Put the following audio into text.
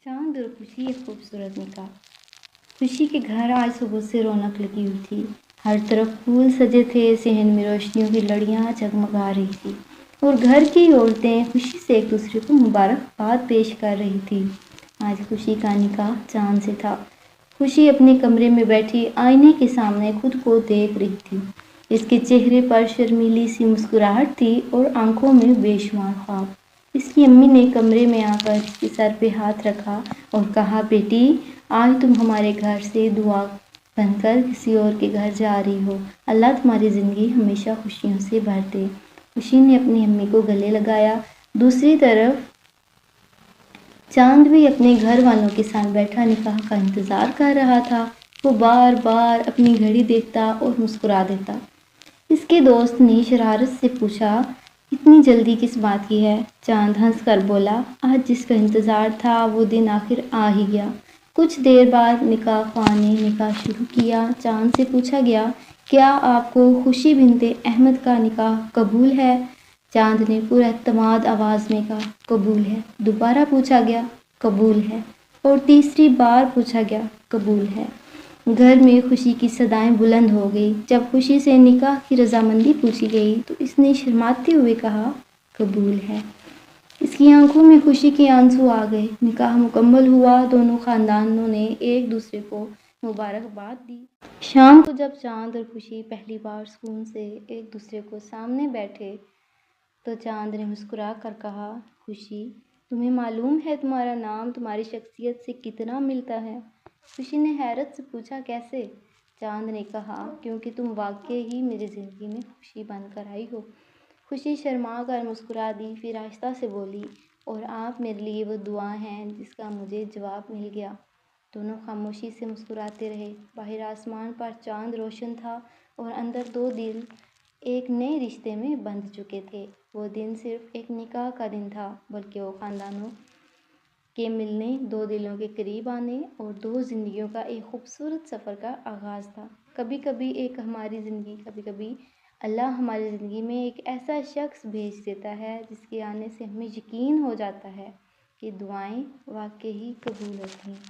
चांद और खुशी एक खूबसूरत निकाह। खुशी के घर आज सुबह से रौनक लगी हुई थी। हर तरफ फूल सजे थे, सहन में रोशनियों की लड़ियां जगमगा रही थी और घर की औरतें खुशी से एक दूसरे को मुबारकबाद पेश कर रही थी। आज खुशी का निकाह चांद से था। खुशी अपने कमरे में बैठी आईने के सामने खुद को देख रही थी। इसके चेहरे पर शर्मीली सी मुस्कुराहट थी और आंखों में बेशुमार ख्वाब। इसकी अम्मी ने कमरे में आकर इसके सर पे हाथ रखा और कहा, बेटी, आज तुम हमारे घर से दुआ बनकर किसी और के घर जा रही हो। अल्लाह तुम्हारी ज़िंदगी हमेशा खुशियों से भर दे। खुशी ने अपनी अम्मी को गले लगाया। दूसरी तरफ चांद भी अपने घर वालों के साथ बैठा निकाह का इंतज़ार कर रहा था। वो बार बार अपनी घड़ी देखता और मुस्कुरा देता। इसके दोस्त ने शरारत से पूछा, इतनी जल्दी किस बात की है? चांद हंस कर बोला, आज जिसका इंतज़ार था वो दिन आखिर आ ही गया। कुछ देर बाद निकाह ख्वाह ने निकाह शुरू किया। चांद से पूछा गया, क्या आपको खुशी बिनते अहमद का निकाह कबूल है? चांद ने पुरएतमाद आवाज़ में कहा, कबूल है। दोबारा पूछा गया, कबूल है। और तीसरी बार पूछा गया, कबूल है। घर में खुशी की सदाएं बुलंद हो गई। जब खुशी से निकाह की रजामंदी पूछी गई तो इसने शर्माते हुए कहा, कबूल है। इसकी आंखों में खुशी के आंसू आ गए। निकाह मुकम्मल हुआ। दोनों खानदानों ने एक दूसरे को मुबारकबाद दी। शाम को जब चांद और खुशी पहली बार सुकून से एक दूसरे को सामने बैठे तो चांद ने मुस्कुरा कर कहा, खुशी, तुम्हें मालूम है तुम्हारा नाम तुम्हारी शख्सियत से कितना मिलता है? खुशी ने हैरत से पूछा, कैसे? चांद ने कहा, क्योंकि तुम वाकई ही मेरी ज़िंदगी में खुशी बनकर आई हो। खुशी शर्मा कर मुस्कुरा दी, फिर आहिस्ता से बोली, और आप मेरे लिए वो दुआ हैं जिसका मुझे जवाब मिल गया। दोनों खामोशी से मुस्कुराते रहे। बाहर आसमान पर चांद रोशन था और अंदर दो दिल एक नए रिश्ते में बंध चुके थे। वो दिन सिर्फ एक निकाह का दिन था, बल्कि वो खानदानों के मिलने, दो दिलों के करीब आने और दो ज़िंदगियों का एक खूबसूरत सफ़र का आगाज़ था। कभी कभी कभी कभी अल्लाह हमारी ज़िंदगी में एक ऐसा शख्स भेज देता है जिसके आने से हमें यकीन हो जाता है कि दुआएं वाकई ही कबूल होती हैं।